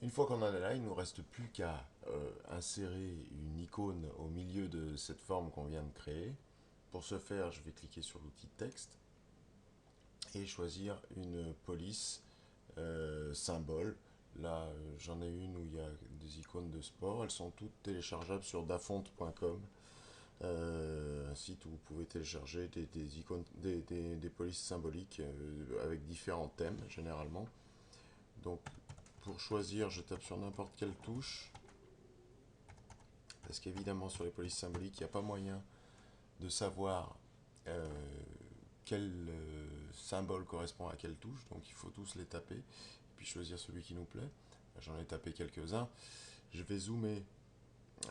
Une fois qu'on en est là, il ne nous reste plus qu'à insérer une icône au milieu de cette forme qu'on vient de créer. Pour ce faire, je vais cliquer sur l'outil texte et choisir une police symbole. Là, j'en ai une où il y a des icônes de sport. Elles sont toutes téléchargeables sur dafont.com, un site où vous pouvez télécharger des icônes, des polices symboliques avec différents thèmes généralement. Donc, pour choisir, je tape sur n'importe quelle touche, parce qu'évidemment sur les polices symboliques, il n'y a pas moyen de savoir euh, quel symbole correspond à quelle touche, donc il faut tous les taper, et puis choisir celui qui nous plaît. J'en ai tapé quelques-uns. Je vais zoomer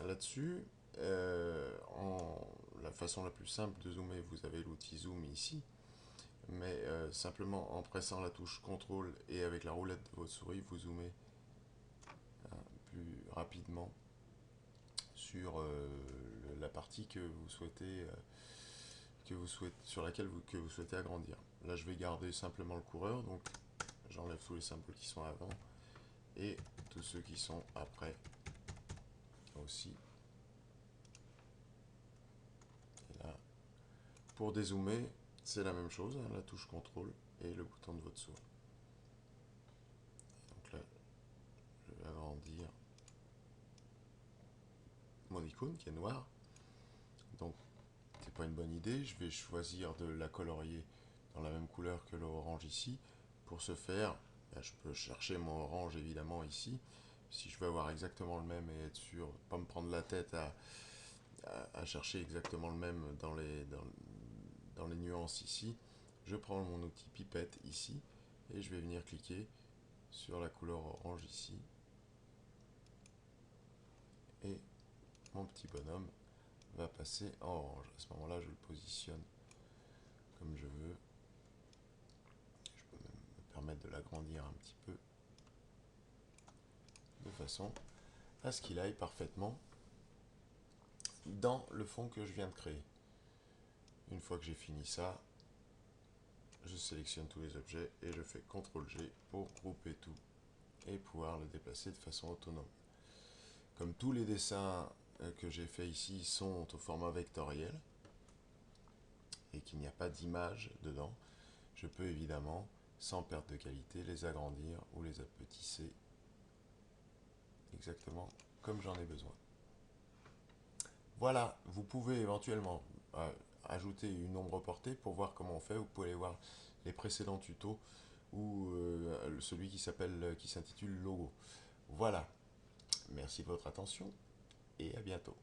là-dessus. La façon la plus simple de zoomer, vous avez l'outil zoom ici, mais simplement en pressant la touche CTRL et avec la roulette de votre souris, vous zoomez plus rapidement sur la partie sur laquelle que vous souhaitez agrandir. Là, je vais garder simplement le coureur, donc j'enlève tous les symboles qui sont avant et tous ceux qui sont après aussi. Et là, pour dézoomer, c'est la même chose, hein, la touche CTRL et le bouton de votre souris. Donc là, je vais agrandir mon icône qui est noire. Donc, c'est pas une bonne idée. Je vais choisir de la colorier dans la même couleur que l'orange ici. Pour ce faire, je peux chercher mon orange évidemment ici. Si je veux avoir exactement le même et être sûr, pas me prendre la tête à chercher exactement le même dans les nuances ici, je prends mon outil pipette ici et je vais venir cliquer sur la couleur orange ici. Et mon petit bonhomme va passer en orange. À ce moment-là, je le positionne comme je veux. Je peux même me permettre de l'agrandir un petit peu de façon à ce qu'il aille parfaitement dans le fond que je viens de créer. Une fois que j'ai fini ça, je sélectionne tous les objets et je fais CTRL-G pour grouper tout et pouvoir le déplacer de façon autonome. Comme tous les dessins que j'ai fait ici sont au format vectoriel et qu'il n'y a pas d'image dedans, je peux évidemment, sans perte de qualité, les agrandir ou les apetisser exactement comme j'en ai besoin. Voilà, vous pouvez éventuellement ajouter une ombre portée pour voir comment on fait. Vous pouvez aller voir les précédents tutos ou celui qui s'intitule Logo. Voilà, merci de votre attention et à bientôt.